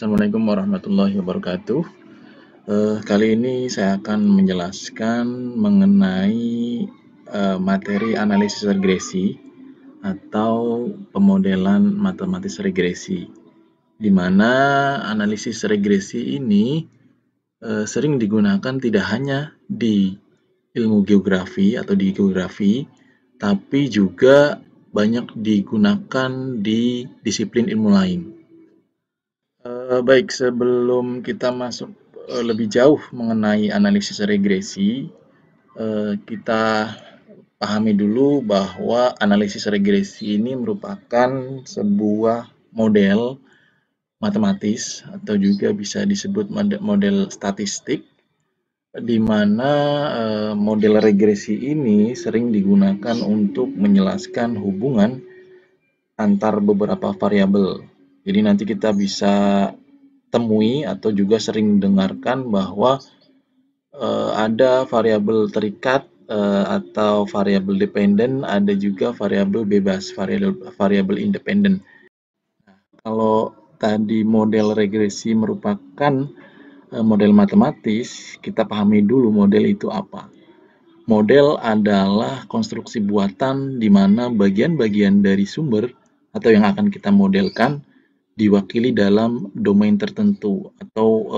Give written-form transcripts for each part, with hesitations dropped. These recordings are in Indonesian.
Assalamualaikum warahmatullahi wabarakatuh. Kali ini saya akan menjelaskan mengenai materi analisis regresi atau pemodelan matematis regresi, di mana analisis regresi ini sering digunakan tidak hanya di ilmu geografi atau di geografi, tapi juga banyak digunakan di disiplin ilmu lain. Baik, sebelum kita masuk lebih jauh mengenai analisis regresi, kita pahami dulu bahwa analisis regresi ini merupakan sebuah model matematis atau juga bisa disebut model statistik, di mana model regresi ini sering digunakan untuk menjelaskan hubungan antar beberapa variabel. Jadi nanti kita bisa temui atau juga sering dengarkan bahwa ada variabel terikat atau variabel dependen, ada juga variabel bebas, variabel independen. Kalau tadi model regresi merupakan model matematis, kita pahami dulu model itu apa. Model adalah konstruksi buatan di mana bagian-bagian dari sumber atau yang akan kita modelkan diwakili dalam domain tertentu atau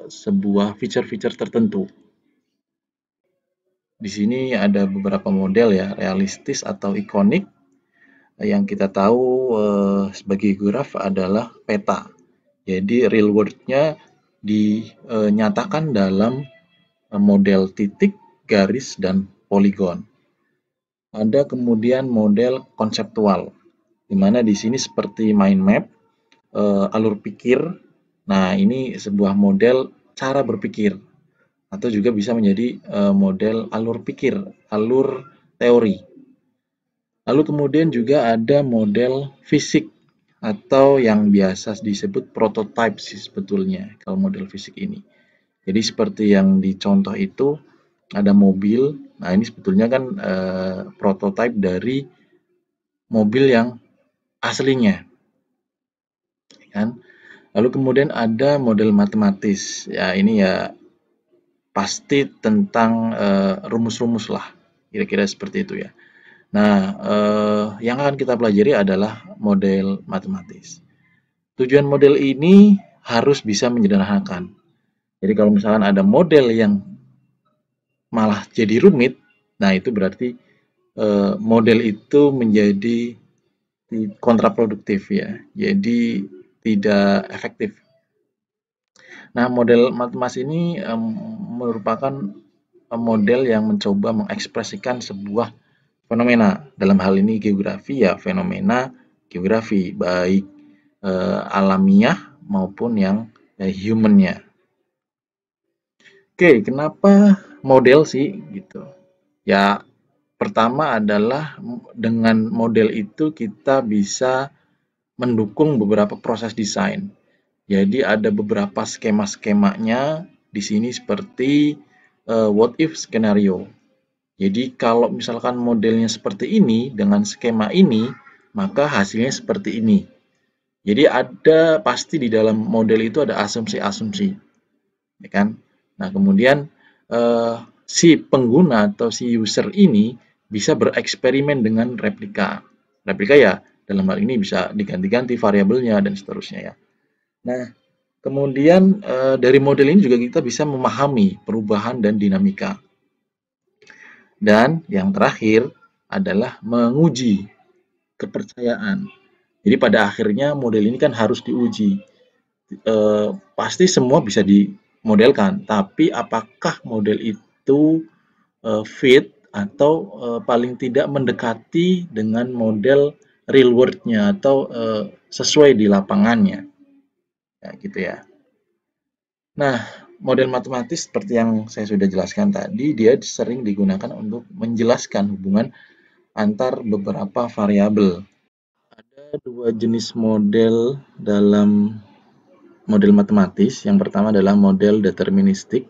sebuah feature-feature tertentu. Di sini ada beberapa model ya, realistis atau ikonik. Yang kita tahu sebagai graf adalah peta. Jadi real world-nya dinyatakan dalam model titik, garis, dan poligon. Ada kemudian model konseptual, di mana di sini seperti mind map, alur pikir. Nah, ini sebuah model cara berpikir, atau juga bisa menjadi model alur pikir, alur teori. Lalu kemudian juga ada model fisik, atau yang biasa disebut prototype sih sebetulnya kalau model fisik ini. Jadi seperti yang dicontoh itu ada mobil. Nah, ini sebetulnya kan prototype dari mobil yang aslinya, kan? Lalu kemudian ada model matematis. Ya, ini ya pasti tentang rumus-rumus lah, kira-kira seperti itu ya. Nah, yang akan kita pelajari adalah model matematis. Tujuan model ini harus bisa menyederhanakan. Jadi kalau misalkan ada model yang malah jadi rumit, nah itu berarti model itu menjadi kontraproduktif ya, jadi tidak efektif. Nah, model matematis ini merupakan model yang mencoba mengekspresikan sebuah fenomena. Dalam hal ini geografi ya, fenomena geografi, baik alamiah maupun yang human-nya. Oke, kenapa model sih gitu? Ya, pertama adalah dengan model itu kita bisa mendukung beberapa proses desain. Jadi ada beberapa skema-skemanya di sini seperti what if skenario. Jadi kalau misalkan modelnya seperti ini dengan skema ini, maka hasilnya seperti ini. Jadi ada pasti di dalam model itu ada asumsi-asumsi, ya kan? Nah, kemudian si pengguna atau si user ini bisa bereksperimen dengan replika. Replika ya dalam hal ini bisa diganti-ganti variabelnya dan seterusnya ya. Nah, kemudian dari model ini juga kita bisa memahami perubahan dan dinamika. Dan yang terakhir adalah menguji kepercayaan. Jadi pada akhirnya model ini kan harus diuji. Pasti semua bisa dimodelkan, tapi apakah model itu fit atau paling tidak mendekati dengan model real world-nya atau sesuai di lapangannya. Ya, gitu ya. Nah, model matematis seperti yang saya sudah jelaskan tadi, dia sering digunakan untuk menjelaskan hubungan antar beberapa variabel. Ada dua jenis model dalam model matematis. Yang pertama adalah model deterministik,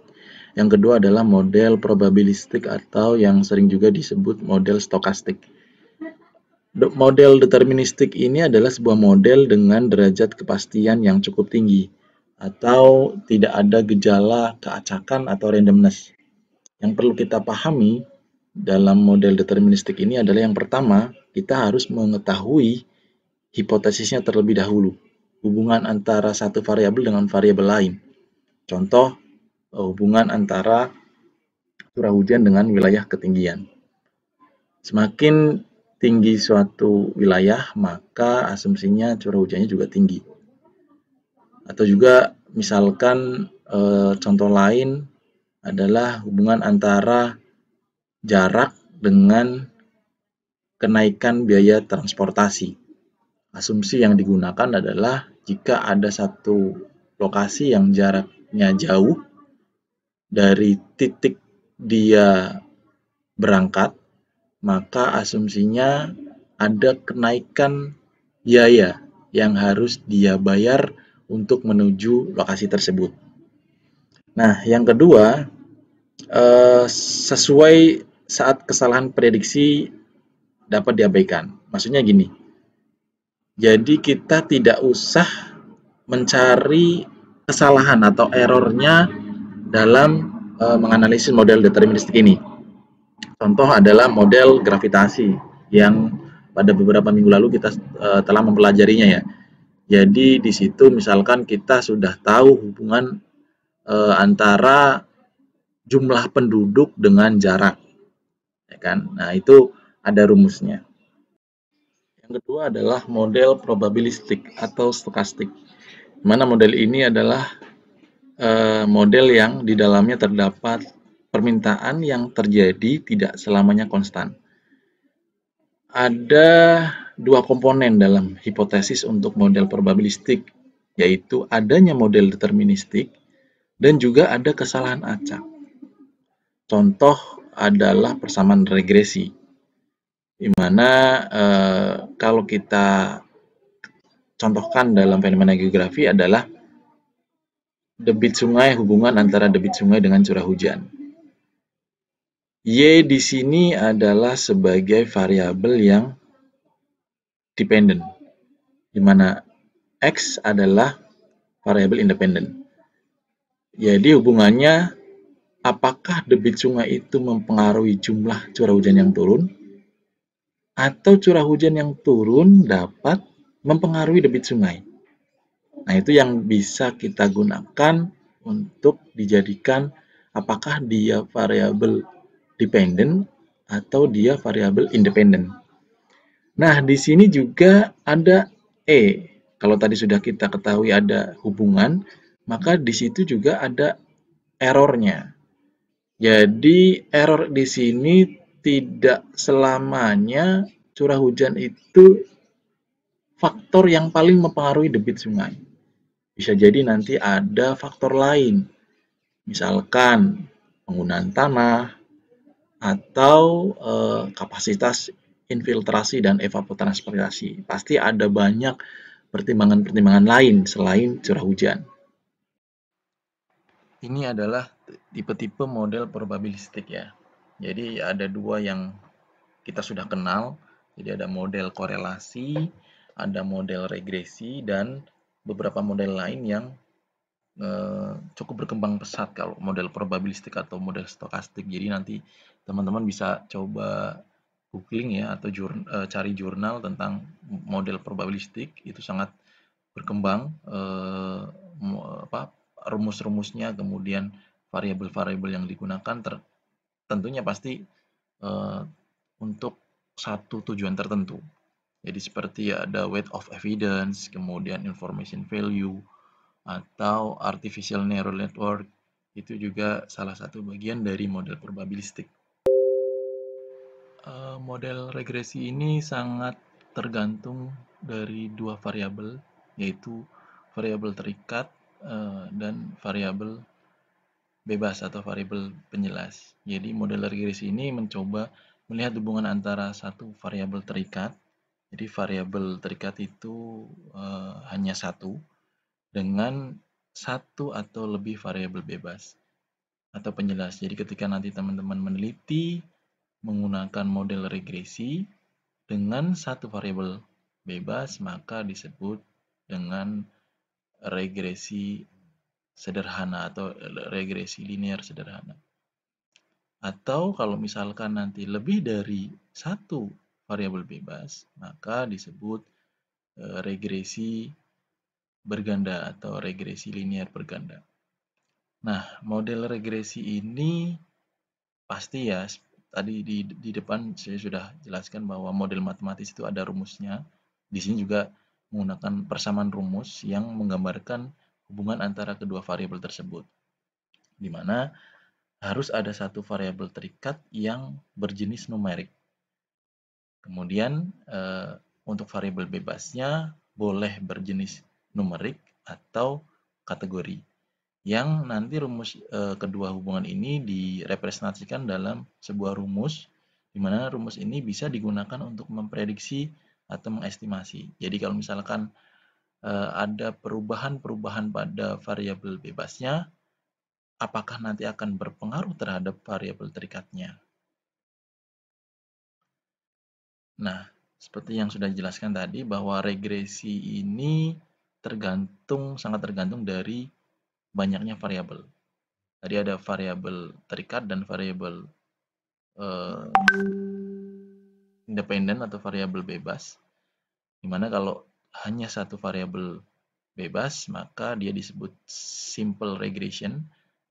yang kedua adalah model probabilistik atau yang sering juga disebut model stokastik. Model deterministik ini adalah sebuah model dengan derajat kepastian yang cukup tinggi. atau tidak ada gejala keacakan atau randomness. Yang perlu kita pahami dalam model deterministik ini adalah yang pertama, kita harus mengetahui hipotesisnya terlebih dahulu, hubungan antara satu variabel dengan variabel lain. Contoh, hubungan antara curah hujan dengan wilayah ketinggian. Semakin tinggi suatu wilayah, maka asumsinya curah hujannya juga tinggi. Atau juga misalkan contoh lain adalah hubungan antara jarak dengan kenaikan biaya transportasi. Asumsi yang digunakan adalah jika ada satu lokasi yang jaraknya jauh dari titik dia berangkat, maka asumsinya ada kenaikan biaya yang harus dia bayar untuk menuju lokasi tersebut. Nah, yang kedua, sesuai saat kesalahan prediksi dapat diabaikan. Maksudnya gini, jadi kita tidak usah mencari kesalahan atau errornya dalam menganalisis model deterministik ini. Contoh adalah model gravitasi yang pada beberapa minggu lalu kita telah mempelajarinya ya. Jadi di situ misalkan kita sudah tahu hubungan antara jumlah penduduk dengan jarak, ya kan? Nah itu ada rumusnya. Yang kedua adalah model probabilistik atau stokastik. Mana model ini adalah model yang di dalamnya terdapat permintaan yang terjadi tidak selamanya konstan. Ada dua komponen dalam hipotesis untuk model probabilistik, yaitu adanya model deterministik dan juga ada kesalahan acak. Contoh adalah persamaan regresi, di mana kalau kita contohkan dalam fenomena geografi adalah debit sungai, hubungan antara debit sungai dengan curah hujan. Y di sini adalah sebagai variabel yang dependent, di mana X adalah variabel independen. Jadi hubungannya apakah debit sungai itu mempengaruhi jumlah curah hujan yang turun atau curah hujan yang turun dapat mempengaruhi debit sungai. Nah, itu yang bisa kita gunakan untuk dijadikan apakah dia variabel dependent atau dia variabel independen. Nah, di sini juga ada E. Kalau tadi sudah kita ketahui ada hubungan, maka di situ juga ada errornya. Jadi, error di sini tidak selamanya curah hujan itu faktor yang paling mempengaruhi debit sungai. Bisa jadi nanti ada faktor lain, misalkan penggunaan tanah atau kapasitas infiltrasi dan evapotranspirasi. Pasti ada banyak pertimbangan-pertimbangan lain selain curah hujan. Ini adalah tipe-tipe model probabilistik ya. Jadi ada dua yang kita sudah kenal. Jadi ada model korelasi, ada model regresi, dan beberapa model lain yang cukup berkembang pesat kalau model probabilistik atau model stokastik. Jadi nanti teman-teman bisa coba googling ya atau cari jurnal tentang model probabilistik, itu sangat berkembang rumus-rumusnya, kemudian variabel-variabel yang digunakan tentunya pasti untuk satu tujuan tertentu. Jadi seperti ada weight of evidence, kemudian information value, atau artificial neural network, itu juga salah satu bagian dari model probabilistik. Model regresi ini sangat tergantung dari dua variabel, yaitu variabel terikat dan variabel bebas atau variabel penjelas. Jadi model regresi ini mencoba melihat hubungan antara satu variabel terikat, jadi variabel terikat itu hanya satu, dengan satu atau lebih variabel bebas atau penjelas. Jadi ketika nanti teman-teman meneliti menggunakan model regresi dengan satu variabel bebas, maka disebut dengan regresi sederhana atau regresi linear sederhana. Atau kalau misalkan nanti lebih dari satu variabel bebas, maka disebut regresi berganda atau regresi linear berganda. Nah, model regresi ini pasti ya, tadi di depan saya sudah jelaskan bahwa model matematis itu ada rumusnya. Di sini juga menggunakan persamaan rumus yang menggambarkan hubungan antara kedua variabel tersebut, di mana harus ada satu variabel terikat yang berjenis numerik. Kemudian untuk variabel bebasnya boleh berjenis numerik atau kategori. Yang nanti rumus kedua hubungan ini direpresentasikan dalam sebuah rumus, di mana rumus ini bisa digunakan untuk memprediksi atau mengestimasi. Jadi kalau misalkan ada perubahan-perubahan pada variabel bebasnya, apakah nanti akan berpengaruh terhadap variabel terikatnya? Nah, seperti yang sudah dijelaskan tadi bahwa regresi ini sangat tergantung dari banyaknya variabel. Tadi ada variabel terikat dan variabel independen atau variabel bebas. Dimana kalau hanya satu variabel bebas, maka dia disebut simple regression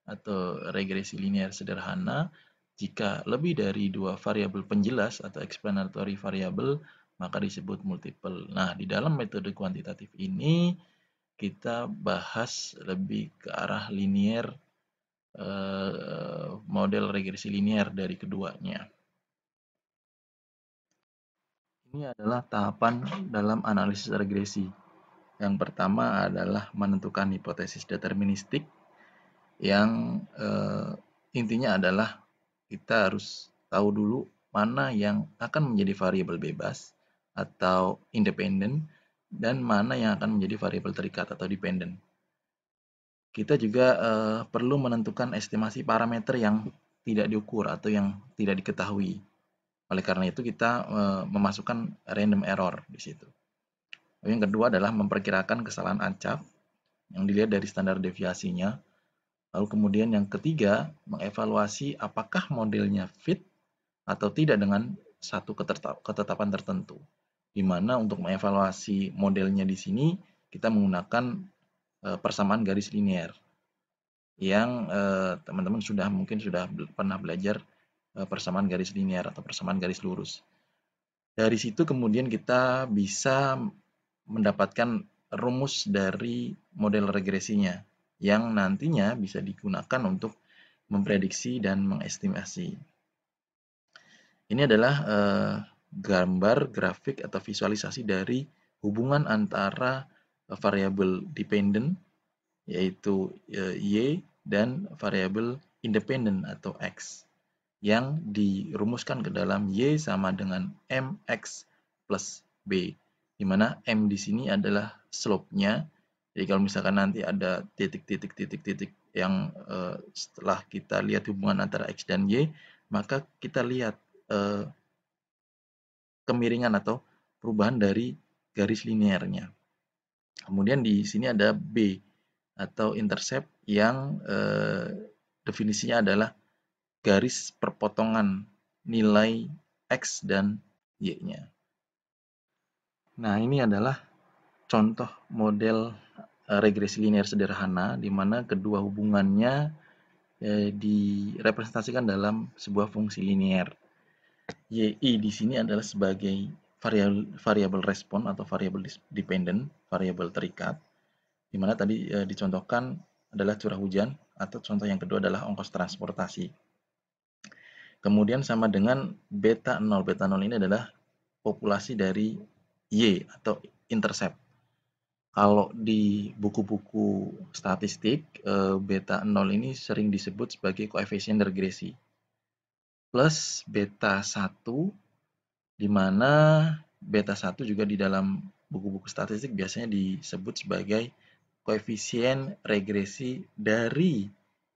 atau regresi linear sederhana. Jika lebih dari dua variabel penjelas atau explanatory variable, maka disebut multiple. Nah, di dalam metode kuantitatif ini kita bahas lebih ke arah linear, model regresi linear dari keduanya. Ini adalah tahapan dalam analisis regresi. Yang pertama adalah menentukan hipotesis deterministik, yang intinya adalah kita harus tahu dulu mana yang akan menjadi variabel bebas atau independen dan mana yang akan menjadi variabel terikat atau dependen. Kita juga perlu menentukan estimasi parameter yang tidak diukur atau yang tidak diketahui. Oleh karena itu kita memasukkan random error di situ. Yang kedua adalah memperkirakan kesalahan acak yang dilihat dari standar deviasinya. Lalu kemudian yang ketiga, mengevaluasi apakah modelnya fit atau tidak dengan satu ketetapan tertentu. Di mana untuk mengevaluasi modelnya di sini kita menggunakan persamaan garis linear yang teman-teman mungkin sudah pernah belajar persamaan garis linear atau persamaan garis lurus. Dari situ kemudian kita bisa mendapatkan rumus dari model regresinya yang nantinya bisa digunakan untuk memprediksi dan mengestimasi. Ini adalah gambar, grafik, atau visualisasi dari hubungan antara variabel dependent, yaitu Y, dan variabel independen atau X, yang dirumuskan ke dalam Y sama dengan MX plus B, di mana M di sini adalah slope-nya. Jadi kalau misalkan nanti ada titik-titik yang setelah kita lihat hubungan antara X dan Y, maka kita lihat kemiringan atau perubahan dari garis linearnya. Kemudian di sini ada B atau intercept yang definisinya adalah garis perpotongan nilai X dan Y-nya. Nah, ini adalah contoh model regresi linear sederhana di mana kedua hubungannya direpresentasikan dalam sebuah fungsi linear. YI di sini adalah sebagai variabel respon atau variabel dependent, variabel terikat, di mana tadi dicontohkan adalah curah hujan, atau contoh yang kedua adalah ongkos transportasi. Kemudian sama dengan beta 0. Beta 0 ini adalah populasi dari Y atau intercept. Kalau di buku-buku statistik, beta 0 ini sering disebut sebagai koefisien regresi. Plus beta 1, di mana beta 1 juga di dalam buku-buku statistik biasanya disebut sebagai koefisien regresi dari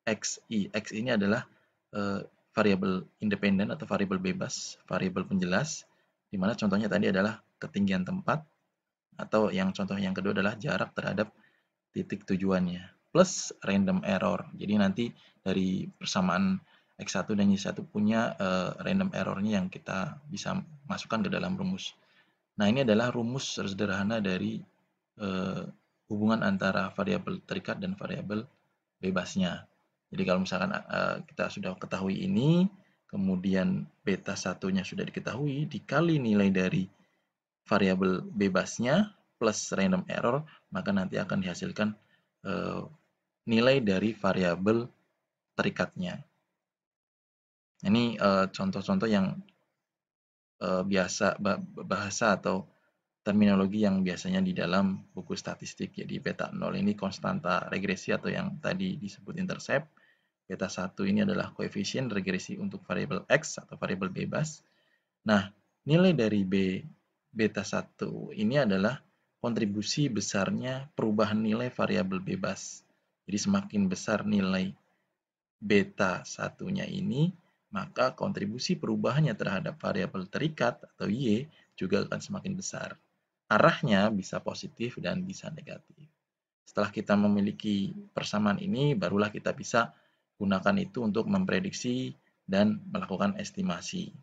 XI. X ini adalah variabel independen atau variabel bebas, variabel penjelas, di mana contohnya tadi adalah ketinggian tempat, atau yang contoh yang kedua adalah jarak terhadap titik tujuannya. plus random error. Jadi nanti dari persamaan X1 dan Y1 punya random errornya yang kita bisa masukkan ke dalam rumus. Nah, ini adalah rumus sederhana dari hubungan antara variabel terikat dan variabel bebasnya. Jadi kalau misalkan kita sudah ketahui ini, kemudian beta satunya sudah diketahui, dikali nilai dari variabel bebasnya plus random error, maka nanti akan dihasilkan nilai dari variabel terikatnya. Ini contoh-contoh yang bahasa atau terminologi yang biasanya di dalam buku statistik. Jadi beta 0 ini konstanta regresi atau yang tadi disebut intercept. Beta 1 ini adalah koefisien regresi untuk variabel X atau variabel bebas. Nah, nilai dari beta 1 ini adalah kontribusi besarnya perubahan nilai variabel bebas. Jadi semakin besar nilai beta satunya ini, maka kontribusi perubahannya terhadap variabel terikat atau Y juga akan semakin besar. Arahnya bisa positif dan bisa negatif. Setelah kita memiliki persamaan ini, barulah kita bisa gunakan itu untuk memprediksi dan melakukan estimasi.